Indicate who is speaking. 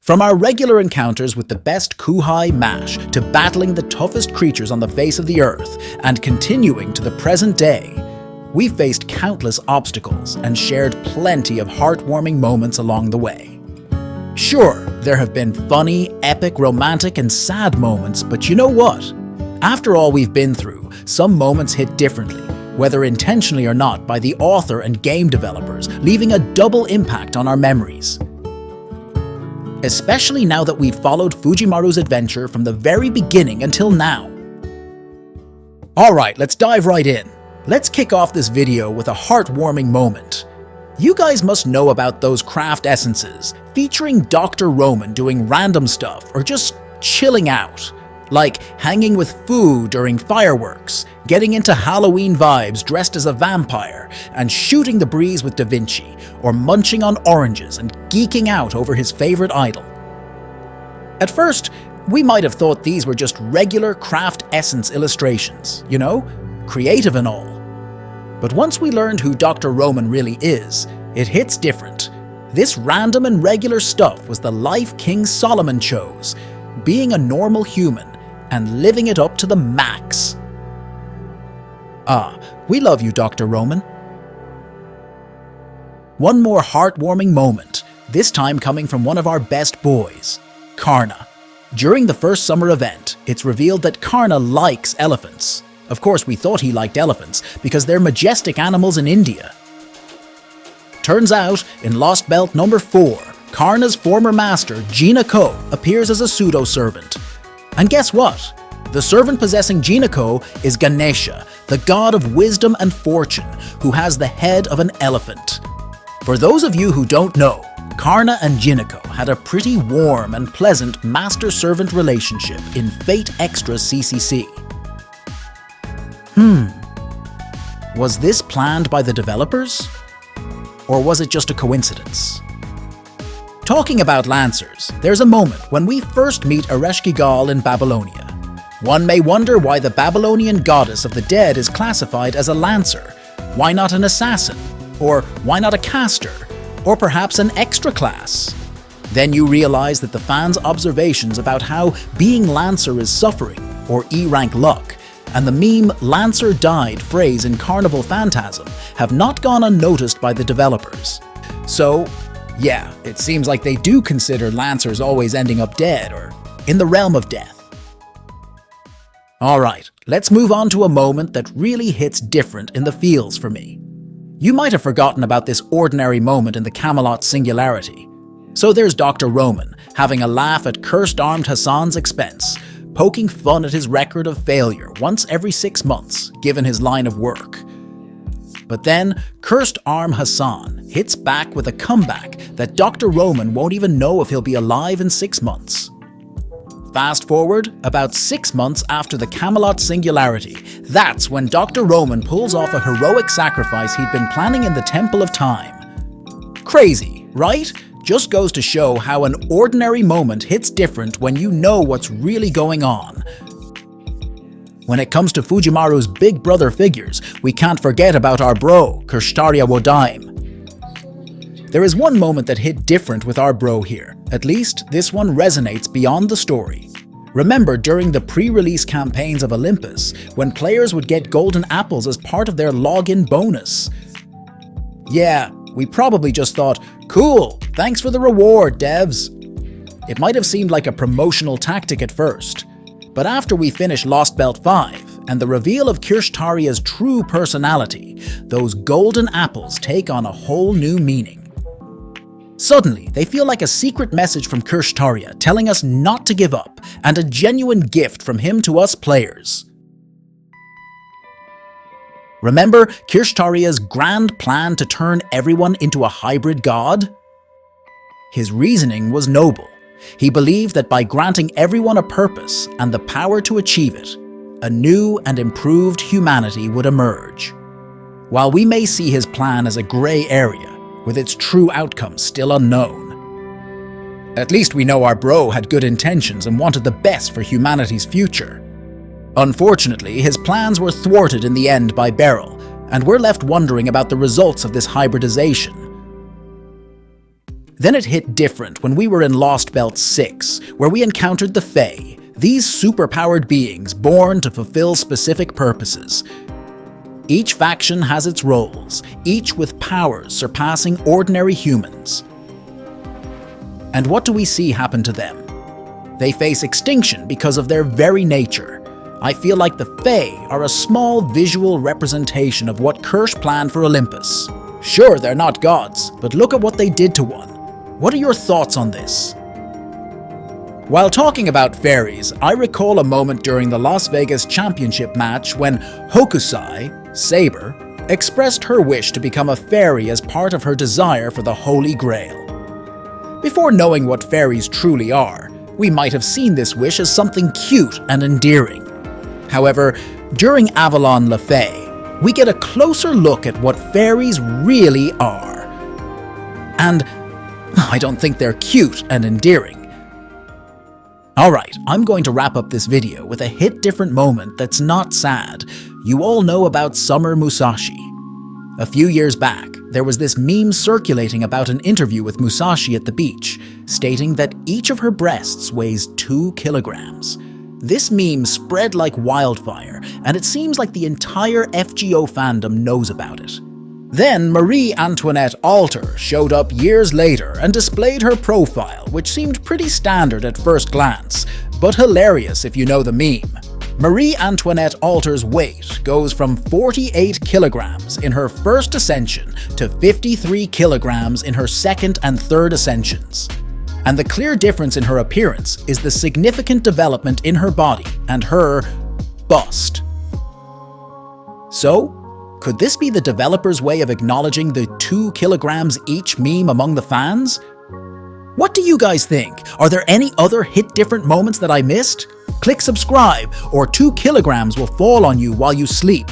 Speaker 1: From our regular encounters with the best kouhai mash to battling the toughest creatures on the face of the earth and continuing to the present day, we've faced countless obstacles and shared plenty of heartwarming moments along the way. Sure, there have been funny, epic, romantic, and sad moments, but you know what? After all we've been through, some moments hit differently, whether intentionally or not, by the author and game developers, leaving a double impact on our memories. Especially now that we've followed Fujimaru's adventure from the very beginning until now. Alright, let's dive right in. Let's kick off this video with a heartwarming moment. You guys must know about those craft essences, featuring Dr. Roman doing random stuff or just chilling out. Like hanging with Fu during fireworks, getting into Halloween vibes dressed as a vampire, and shooting the breeze with Da Vinci, or munching on oranges and geeking out over his favorite idol. At first, we might have thought these were just regular craft essence illustrations, you know, creative and all. But once we learned who Dr. Roman really is, it hits different. This random and regular stuff was the life King Solomon chose, being a normal human and living it up to the max. Ah, we love you, Dr. Roman. One more heartwarming moment, this time coming from one of our best boys, Karna. During the first summer event, it's revealed that Karna likes elephants. Of course, we thought he liked elephants because they're majestic animals in India. Turns out, in Lost Belt number 4, Karna's former master, Jinako, appears as a pseudo-servant. And guess what? The servant possessing Jinako is Ganesha, the god of wisdom and fortune, who has the head of an elephant. For those of you who don't know, Karna and Jinako had a pretty warm and pleasant master-servant relationship in Fate Extra CCC. Was this planned by the developers? Or was it just a coincidence? Talking about Lancers, there's a moment when we first meet Ereshkigal in Babylonia. One may wonder why the Babylonian goddess of the dead is classified as a Lancer. Why not an assassin? Or why not a caster? Or perhaps an extra class? Then you realize that the fans' observations about how being Lancer is suffering, or E-rank luck, and the meme "Lancer died" phrase in Carnival Phantasm have not gone unnoticed by the developers. So, yeah, it seems like they do consider Lancers always ending up dead, or in the realm of death. Alright, let's move on to a moment that really hits different in the feels for me. You might have forgotten about this ordinary moment in the Camelot Singularity. So there's Dr. Roman, having a laugh at cursed-armed Hassan's expense, poking fun at his record of failure once every 6 months, given his line of work. But then, Cursed Arm Hassan hits back with a comeback that Dr. Roman won't even know if he'll be alive in 6 months. Fast forward, about 6 months after the Camelot Singularity, that's when Dr. Roman pulls off a heroic sacrifice he'd been planning in the Temple of Time. Crazy, right? Just goes to show how an ordinary moment hits different when you know what's really going on. When it comes to Fujimaru's big brother figures, we can't forget about our bro, Kirshtarya Wodaim. There is one moment that hit different with our bro here. At least, this one resonates beyond the story. Remember during the pre-release campaigns of Olympus, when players would get golden apples as part of their login bonus? Yeah, we probably just thought, cool, thanks for the reward, devs. It might have seemed like a promotional tactic at first, but after we finish Lost Belt 5 and the reveal of Kirshtarya's true personality, those golden apples take on a whole new meaning. Suddenly, they feel like a secret message from Kirshtarya telling us not to give up, and a genuine gift from him to us players. Remember Kirshtarya's grand plan to turn everyone into a hybrid god? His reasoning was noble. He believed that by granting everyone a purpose and the power to achieve it, a new and improved humanity would emerge. While we may see his plan as a grey area, with its true outcome still unknown, at least we know our bro had good intentions and wanted the best for humanity's future. Unfortunately, his plans were thwarted in the end by Beryl, and we're left wondering about the results of this hybridization. Then it hit different when we were in Lost Belt 6, where we encountered the Fae, these superpowered beings born to fulfill specific purposes. Each faction has its roles, each with powers surpassing ordinary humans. And what do we see happen to them? They face extinction because of their very nature. I feel like the Fae are a small visual representation of what Kirsch planned for Olympus. Sure, they're not gods, but look at what they did to one. What are your thoughts on this? While talking about fairies, I recall a moment during the Las Vegas Championship match when Hokusai, Saber, expressed her wish to become a fairy as part of her desire for the Holy Grail. Before knowing what fairies truly are, we might have seen this wish as something cute and endearing. However, during Avalon Le Fae, we get a closer look at what fairies really are. And I don't think they're cute and endearing. Alright, I'm going to wrap up this video with a hit different moment that's not sad. You all know about Summer Musashi. A few years back, there was this meme circulating about an interview with Musashi at the beach, stating that each of her breasts weighs 2 kilograms. This meme spread like wildfire, and it seems like the entire FGO fandom knows about it. Then Marie Antoinette Alter showed up years later and displayed her profile, which seemed pretty standard at first glance, but hilarious if you know the meme. Marie Antoinette Alter's weight goes from 48 kilograms in her first ascension to 53 kilograms in her second and third ascensions. And the clear difference in her appearance is the significant development in her body and her bust. So, could this be the developers' way of acknowledging the 2 kilograms each meme among the fans? What do you guys think? Are there any other hit different moments that I missed? Click subscribe, or 2 kilograms will fall on you while you sleep.